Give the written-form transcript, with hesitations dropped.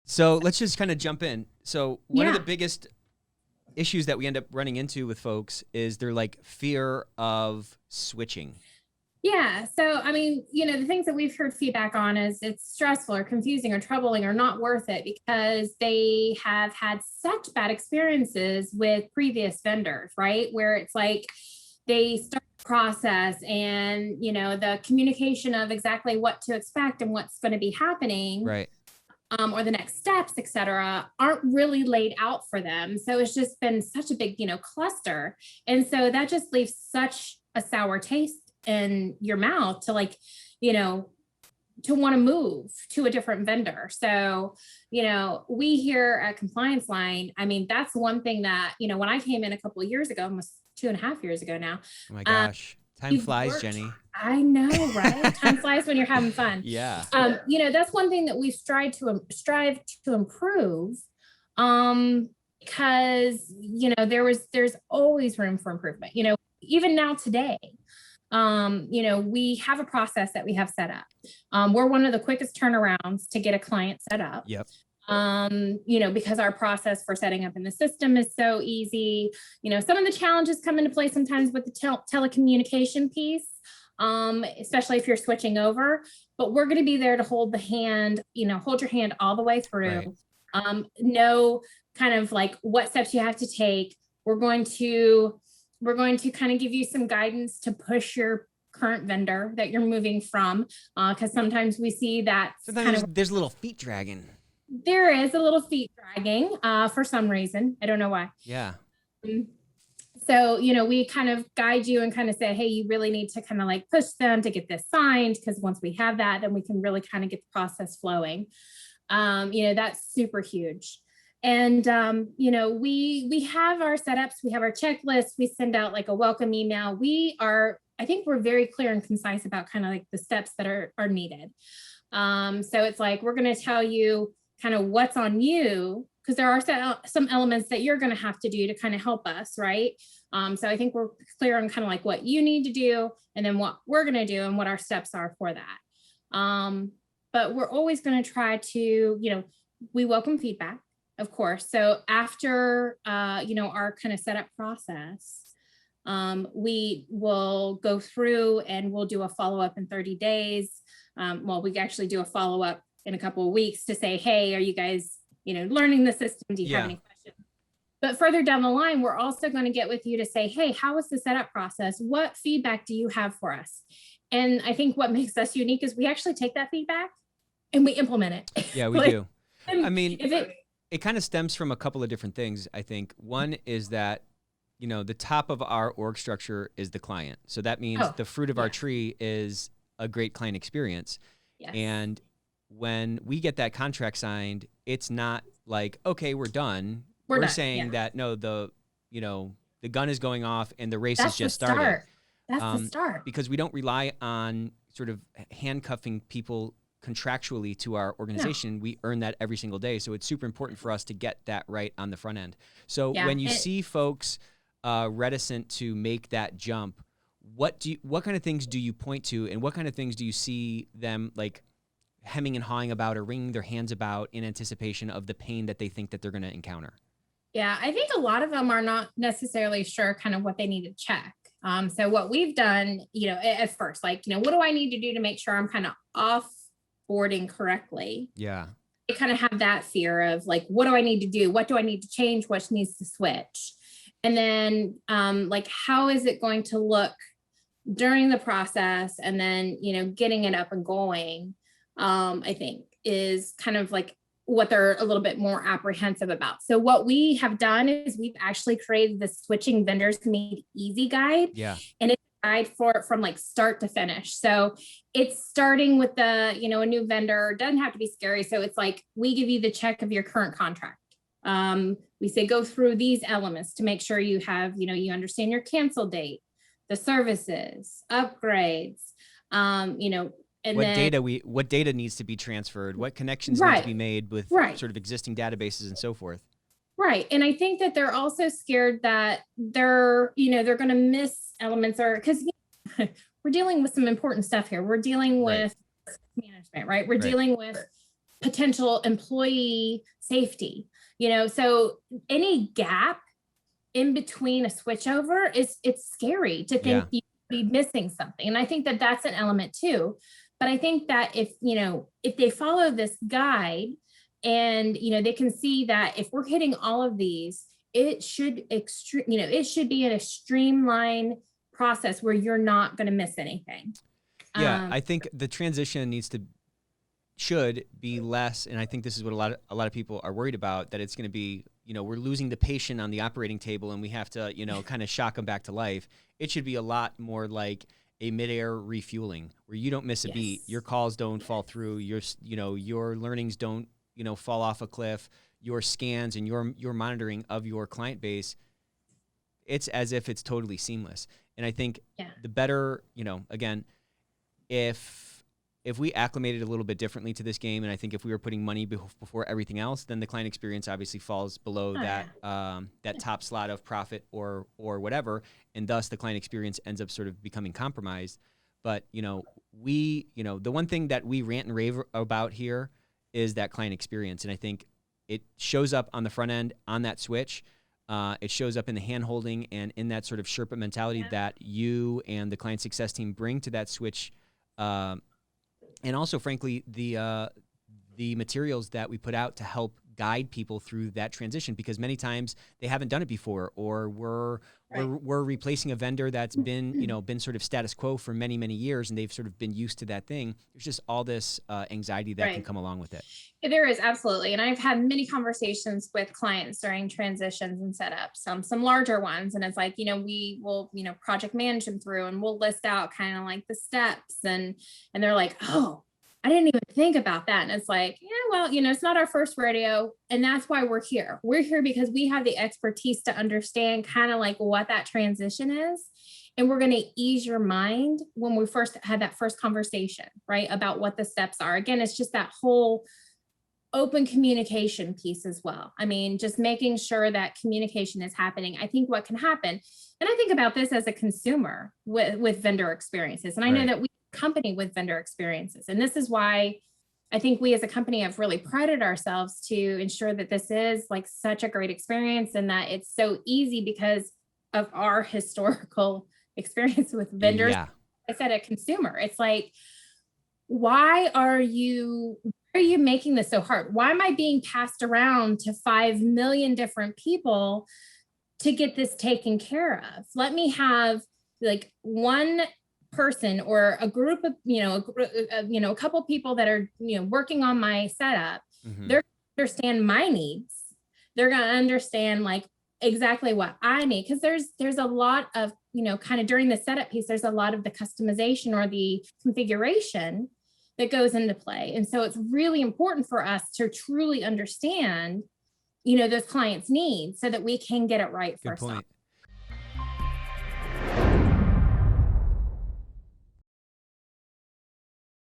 So let's just kind of jump in. So one of the Yeah. biggest issues that we end up running into with folks is their like fear of switching. Yeah. So, I mean, the things that we've heard feedback on is it's stressful or confusing or troubling or not worth it because they have had such bad experiences with previous vendors, right? Where it's like they start the process and, the communication of exactly what to expect and what's going to be happening. Right. Or the next steps, et cetera, aren't really laid out for them. So it's just been such a big, cluster. And so that just leaves such a sour taste in your mouth to to want to move to a different vendor. So, we here at Compliance Line, I mean, that's one thing that, when I came in a couple of years ago, almost 2.5 years ago now. Oh my gosh. Time flies, Jenny. I know, right? Time flies when you're having fun. Yeah. That's one thing that we strive to improve. Because there's always room for improvement. Even now today, we have a process that we have set up. We're one of the quickest turnarounds to get a client set up. Yep. Because our process for setting up in the system is so easy. Some of the challenges come into play sometimes with the telecommunication piece, especially if you're switching over, but we're going to be there to hold the hand, hold your hand all the way through. Right. Know kind of like what steps you have to take. We're going to kind of give you some guidance to push your current vendor that you're moving from. Cause sometimes we see that sometimes there's a little feet dragging. There is a little feet dragging for some reason. I don't know why. Yeah. So, we kind of guide you and kind of say, hey, you really need to kind of like push them to get this signed. Because once we have that, then we can really kind of get the process flowing. That's super huge. And, we have our setups, we have our checklists, we send out like a welcome email. I think we're very clear and concise about kind of like the steps that are needed. So it's like, we're going to tell you kind of what's on you, because there are some elements that you're going to have to do to kind of help us. Right. So I think we're clear on kind of like what you need to do and then what we're going to do and what our steps are for that. But we're always going to try to, we welcome feedback, of course. So after, our kind of setup process, we will go through and we'll do a follow-up in 30 days. We actually do a follow-up in a couple of weeks to say, hey, are you guys, learning the system? Do you have any questions? But further down the line, we're also going to get with you to say, hey, how was the setup process? What feedback do you have for us? And I think what makes us unique is we actually take that feedback and we implement it. Yeah, we do. I mean, it kind of stems from a couple of different things, I think. One is that, the top of our org structure is the client. So that means the fruit of our tree is a great client experience. Yes. And when we get that contract signed, it's not like, okay, we're done. We're done. Saying that, no, the gun is going off and the race has just started. That's the start. Because we don't rely on sort of handcuffing people contractually to our organization. No. We earn that every single day. So it's super important for us to get that right on the front end. So when you see folks reticent to make that jump, what kind of things do you point to, and what kind of things do you see them like hemming and hawing about or wringing their hands about in anticipation of the pain that they think that they're going to encounter? Yeah, I think a lot of them are not necessarily sure kind of what they need to check. So what we've done, at first, like, what do I need to do to make sure I'm kind of offboarding correctly? Yeah. They kind of have that fear of like, what do I need to do? What do I need to change? What needs to switch? And then like, how is it going to look during the process? And then, getting it up and going, I think is kind of like what they're a little bit more apprehensive about. So what we have done is we've actually created the Switching Vendors Made Easy guide. Yeah. And it's a guide from like start to finish. So it's starting with a new vendor. Doesn't have to be scary. So it's like, we give you the check of your current contract. We say, go through these elements to make sure you have, you understand your cancel date, the services, upgrades, and what data needs to be transferred, what connections need to be made with sort of existing databases and so forth. Right. And I think that they're also scared that they're going to miss elements, or because we're dealing with some important stuff here. We're dealing with management, right? We're dealing with potential employee safety, so any gap in between a switchover it's scary to think you'd be missing something. And I think that that's an element too. But I think that if they follow this guide and, they can see that if we're hitting all of these, it should it should be in a streamlined process where you're not going to miss anything. Yeah. I think the transition should be less. And I think this is what a lot of people are worried about, that it's going to be, we're losing the patient on the operating table and we have to, kind of shock them back to life. It should be a lot more like a midair refueling where you don't miss a beat. Your calls don't fall through. Your learnings don't, fall off a cliff. Your scans and your monitoring of your client base, it's as if it's totally seamless. And I think the better, again, if we acclimated a little bit differently to this game, and I think if we were putting money before everything else, then the client experience obviously falls below that top slot of profit or whatever, and thus the client experience ends up sort of becoming compromised. But the one thing that we rant and rave about here is that client experience, and I think it shows up on the front end on that switch. It shows up in the hand-holding and in that sort of Sherpa mentality that you and the client success team bring to that switch. And also, frankly, the materials that we put out to help guide people through that transition, because many times they haven't done it before, or we're replacing a vendor that's been sort of status quo for many, many years, and they've sort of been used to that thing. There's just all this anxiety that can come along with it. There is, absolutely. And I've had many conversations with clients during transitions and setups, some larger ones. And it's like, we will, project manage them through, and we'll list out kind of like the steps, and they're like, oh, I didn't even think about that. And it's like, well, it's not our first rodeo. And that's why we're here. We're here because we have the expertise to understand kind of like what that transition is. And we're going to ease your mind when we first had that first conversation, right? About what the steps are. Again, it's just that whole open communication piece as well. I mean, just making sure that communication is happening. I think what can happen, and I think about this as a consumer with vendor experiences. And I know that we company with vendor experiences. And this is why I think we as a company have really prided ourselves to ensure that this is like such a great experience, and that it's so easy because of our historical experience with vendors. I said a consumer, it's like, why are you making this so hard? Why am I being passed around to 5 million different people to get this taken care of? Let me have like one person or a group of, a couple people that are, working on my setup. They're going to understand my needs. They're going to understand like exactly what I need. Cause there's a lot of, kind of during the setup piece, there's a lot of the customization or the configuration that goes into play. And so it's really important for us to truly understand, those clients' needs so that we can get it right for ourselves.